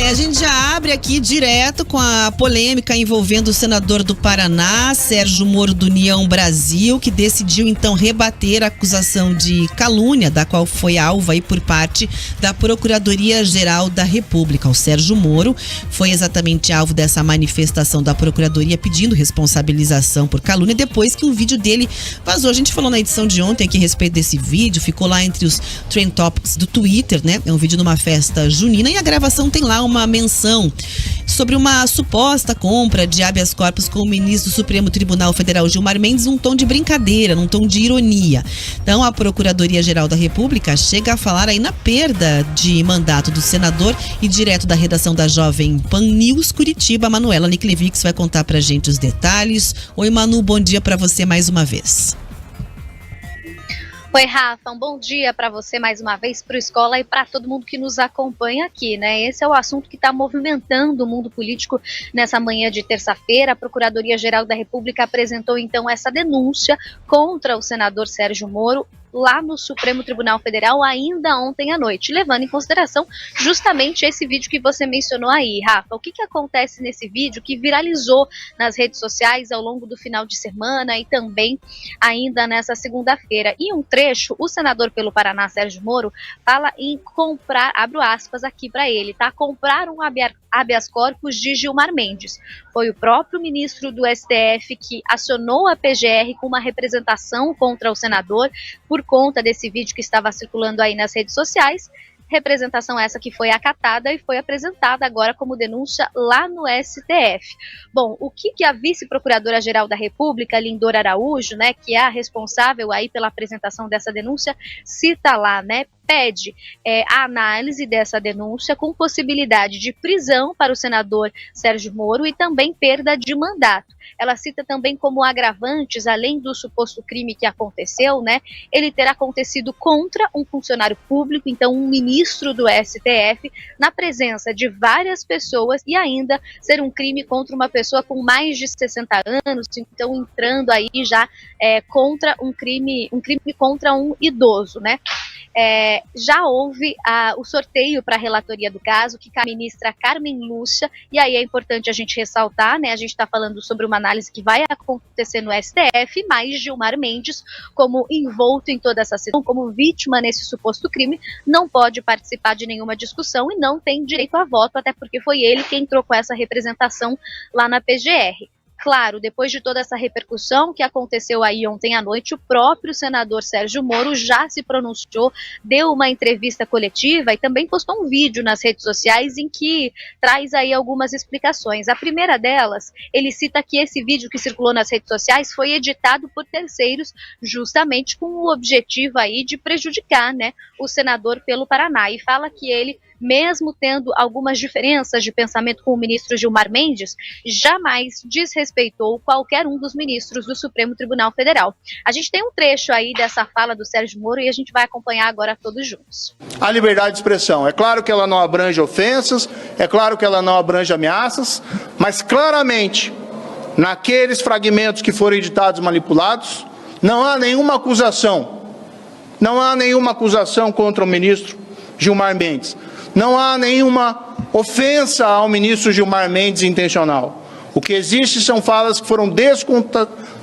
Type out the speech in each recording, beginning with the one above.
A gente já abre aqui direto com a polêmica envolvendo o senador do Paraná, Sérgio Moro, do União Brasil, que decidiu então rebater a acusação de calúnia, da qual foi alvo aí por parte da Procuradoria-Geral da República. O Sérgio Moro foi exatamente alvo dessa manifestação da Procuradoria pedindo responsabilização por calúnia depois que um vídeo dele vazou. A gente falou na edição de ontem aqui a respeito desse vídeo, ficou lá entre os trend topics do Twitter, né? É um vídeo numa festa junina e a gravação tem lá uma menção sobre uma suposta compra de habeas corpus com o ministro do Supremo Tribunal Federal, Gilmar Mendes, num tom de brincadeira, num tom de ironia. Então, a Procuradoria-Geral da República chega a falar aí na perda de mandato do senador e direto da redação da Jovem Pan News Curitiba, a Manuela Niklevics vai contar pra gente os detalhes. Oi, Manu, bom dia pra você mais uma vez. Oi, Rafa, um bom dia para você mais uma vez, para o Escola e para todo mundo que nos acompanha aqui, né? Esse é o assunto que está movimentando o mundo político nessa manhã de terça-feira. A Procuradoria-Geral da República apresentou então essa denúncia contra o senador Sérgio Moro lá no Supremo Tribunal Federal ainda ontem à noite, levando em consideração justamente esse vídeo que você mencionou aí, Rafa. O que acontece nesse vídeo que viralizou nas redes sociais ao longo do final de semana e também ainda nessa segunda-feira? Em um trecho, o senador pelo Paraná, Sérgio Moro, fala em comprar, abro aspas aqui para ele, tá? Comprar um habeas corpus de Gilmar Mendes. Foi o próprio ministro do STF que acionou a PGR com uma representação contra o senador por conta desse vídeo que estava circulando aí nas redes sociais. Representação essa que foi acatada e foi apresentada agora como denúncia lá no STF. Bom, o que a vice-procuradora-geral da República, Lindor Araújo, né, que é a responsável aí pela apresentação dessa denúncia, cita lá, né, pede a análise dessa denúncia com possibilidade de prisão para o senador Sérgio Moro e também perda de mandato. Ela cita também como agravantes, além do suposto crime que aconteceu, né, ele ter acontecido contra um funcionário público, então um ministro do STF, na presença de várias pessoas e ainda ser um crime contra uma pessoa com mais de 60 anos, então entrando aí já contra um crime contra um idoso, né? Já houve o sorteio para a relatoria do caso, que a ministra Carmen Lúcia, e aí é importante a gente ressaltar, né, a gente está falando sobre uma análise que vai acontecer no STF, mas Gilmar Mendes, como envolto em toda essa situação, como vítima nesse suposto crime, não pode participar de nenhuma discussão e não tem direito a voto, até porque foi ele quem trocou essa representação lá na PGR. Claro, depois de toda essa repercussão que aconteceu aí ontem à noite, o próprio senador Sérgio Moro já se pronunciou, deu uma entrevista coletiva e também postou um vídeo nas redes sociais em que traz aí algumas explicações. A primeira delas, ele cita que esse vídeo que circulou nas redes sociais foi editado por terceiros justamente com o objetivo aí de prejudicar, né, o senador pelo Paraná, e fala que ele, mesmo tendo algumas diferenças de pensamento com o ministro Gilmar Mendes, jamais desrespeitou qualquer um dos ministros do Supremo Tribunal Federal. A gente tem um trecho aí dessa fala do Sérgio Moro e a gente vai acompanhar agora todos juntos. A liberdade de expressão, é claro que ela não abrange ofensas, é claro que ela não abrange ameaças, mas claramente, naqueles fragmentos que foram editados manipulados, não há nenhuma acusação contra o ministro Gilmar Mendes. Não há nenhuma ofensa ao ministro Gilmar Mendes intencional. O que existe são falas que foram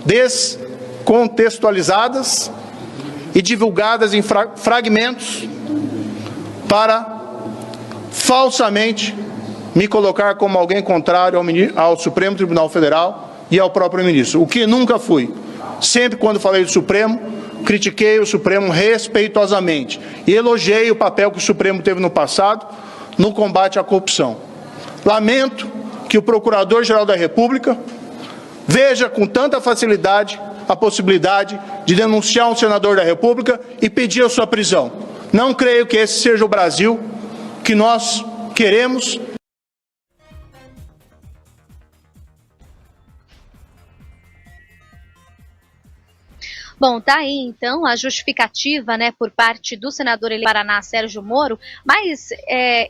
descontextualizadas e divulgadas em fragmentos para falsamente me colocar como alguém contrário ao Supremo Tribunal Federal e ao próprio ministro, o que nunca fui. Sempre quando falei do Supremo, critiquei o Supremo respeitosamente e elogiei o papel que o Supremo teve no passado no combate à corrupção. Lamento que o Procurador-Geral da República veja com tanta facilidade a possibilidade de denunciar um senador da República e pedir a sua prisão. Não creio que esse seja o Brasil que nós queremos. Bom, tá aí então a justificativa, né, por parte do senador eleito do Paraná, Sérgio Moro, mas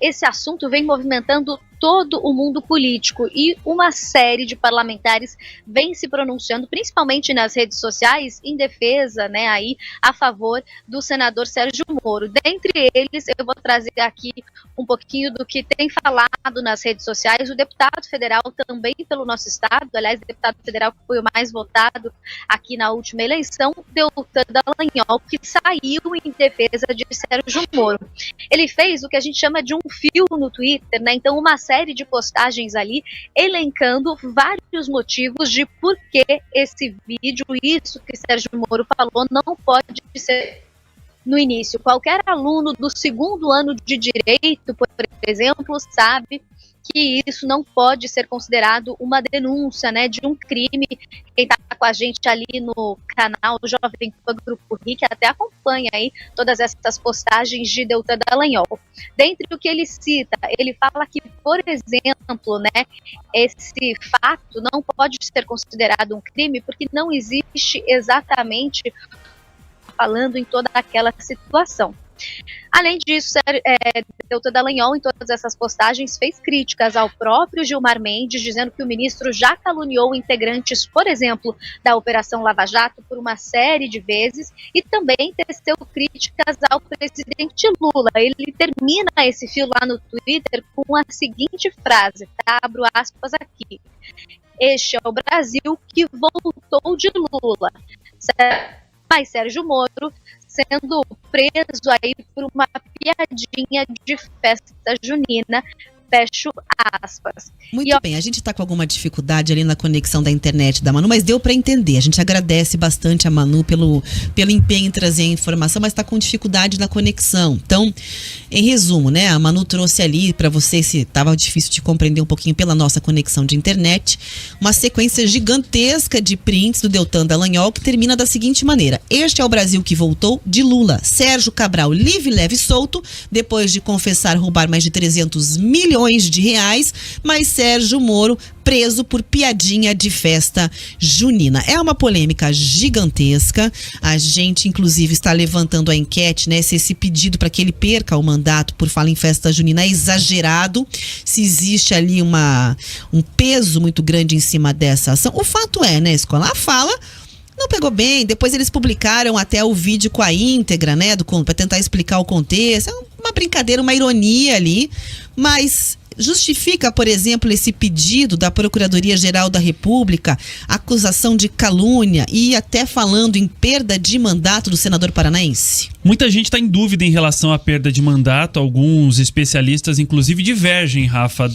esse assunto vem movimentando todo o mundo político, e uma série de parlamentares vem se pronunciando, principalmente nas redes sociais, em defesa, né, aí, a favor do senador Sérgio Moro. Dentre eles, eu vou trazer aqui um pouquinho do que tem falado nas redes sociais o deputado federal também pelo nosso estado, aliás, o deputado federal que foi o mais votado aqui na última eleição, Deltan Dallagnol, que saiu em defesa de Sérgio Moro. Ele fez o que a gente chama de um fio no Twitter, né? Então, uma série de postagens ali, elencando vários motivos de por que esse vídeo, isso que Sérgio Moro falou, não pode ser no início. Qualquer aluno do segundo ano de direito, por exemplo, sabe que isso não pode ser considerado uma denúncia, né, de um crime. Quem está com a gente ali no canal do Jovem Pan Grupo RIC até acompanha aí todas essas postagens de Deltan Dallagnol. Dentre o que ele cita, ele fala que, por exemplo, né, esse fato não pode ser considerado um crime porque não existe exatamente falando em toda aquela situação. Além disso, Deltan Dallagnol, em todas essas postagens, fez críticas ao próprio Gilmar Mendes, dizendo que o ministro já caluniou integrantes, por exemplo, da Operação Lava Jato por uma série de vezes, e também teceu críticas ao presidente Lula. Ele termina esse fio lá no Twitter com a seguinte frase, tá? Abro aspas aqui: "Este é o Brasil que voltou de Lula. Mas Sérgio Moro sendo preso aí por uma piadinha de festa junina", fecho aspas. Muito bem, a gente está com alguma dificuldade ali na conexão da internet da Manu, mas deu para entender. A gente agradece bastante a Manu pelo empenho em trazer a informação, mas está com dificuldade na conexão. Então, em resumo, né, a Manu trouxe ali para você, se estava difícil de compreender um pouquinho pela nossa conexão de internet, uma sequência gigantesca de prints do Deltan Dallagnol que termina da seguinte maneira: "Este é o Brasil que voltou de Lula. Sérgio Cabral livre, leve e solto, depois de confessar roubar mais de 300 milhões de reais, mas Sérgio Moro preso por piadinha de festa junina." É uma polêmica gigantesca. A gente, inclusive, está levantando a enquete, né? Se esse pedido para que ele perca o mandato por fala em festa junina é exagerado, se existe ali um peso muito grande em cima dessa ação. O fato é, né, Escola? A fala não pegou bem. Depois eles publicaram até o vídeo com a íntegra, né, para tentar explicar o contexto. É uma brincadeira, uma ironia ali, mas justifica, por exemplo, esse pedido da Procuradoria-Geral da República, acusação de calúnia e até falando em perda de mandato do senador paranaense? Muita gente está em dúvida em relação à perda de mandato. Alguns especialistas, inclusive, divergem, Rafa,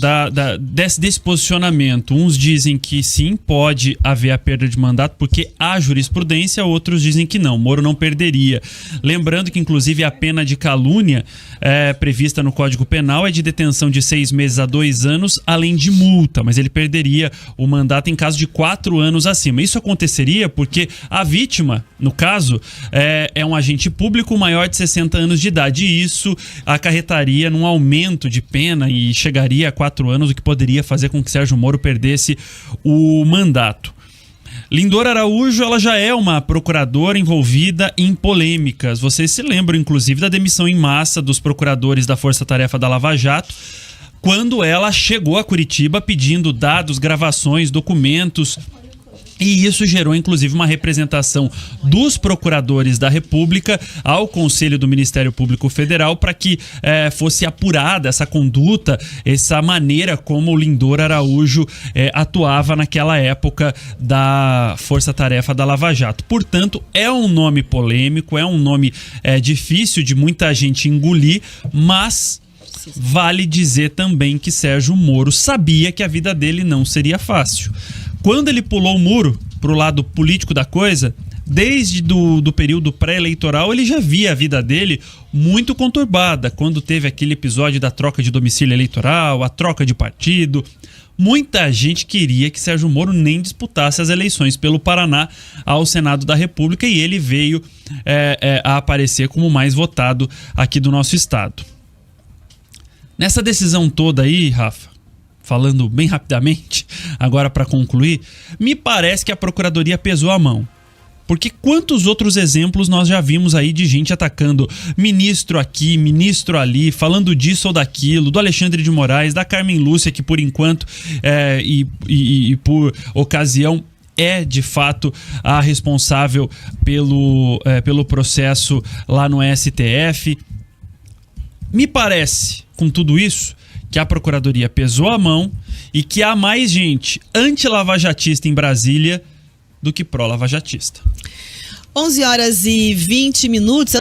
desse posicionamento. Uns dizem que sim, pode haver a perda de mandato porque há jurisprudência, outros dizem que não, Moro não perderia. Lembrando que, inclusive, a pena de calúnia prevista no Código Penal é de detenção de 6 meses a 2 anos, além de multa, mas ele perderia o mandato em caso de 4 anos acima. Isso aconteceria porque a vítima, no caso, é um agente público maior de 60 anos de idade, e isso acarretaria num aumento de pena e chegaria a 4 anos, o que poderia fazer com que Sérgio Moro perdesse o mandato. Lindor Araújo, ela já é uma procuradora envolvida em polêmicas. Vocês se lembram, inclusive, da demissão em massa dos procuradores da Força Tarefa da Lava Jato, quando ela chegou a Curitiba pedindo dados, gravações, documentos. E isso gerou, inclusive, uma representação dos procuradores da República ao Conselho do Ministério Público Federal para que fosse apurada essa conduta, essa maneira como o Lindor Araújo atuava naquela época da Força Tarefa da Lava Jato. Portanto, é um nome polêmico, é um nome difícil de muita gente engolir, mas vale dizer também que Sérgio Moro sabia que a vida dele não seria fácil. Quando ele pulou o muro para o lado político da coisa, desde do período pré-eleitoral, ele já via a vida dele muito conturbada. Quando teve aquele episódio da troca de domicílio eleitoral, a troca de partido, muita gente queria que Sérgio Moro nem disputasse as eleições pelo Paraná ao Senado da República, e ele veio a aparecer como o mais votado aqui do nosso estado. Nessa decisão toda aí, Rafa, falando bem rapidamente, agora para concluir, me parece que a Procuradoria pesou a mão. Porque quantos outros exemplos nós já vimos aí de gente atacando ministro aqui, ministro ali, falando disso ou daquilo, do Alexandre de Moraes, da Carmen Lúcia, que por enquanto e por ocasião é de fato a responsável pelo processo lá no STF. Me parece, com tudo isso, que a Procuradoria pesou a mão e que há mais gente anti-lavajatista em Brasília do que pró-lavajatista. 11h20.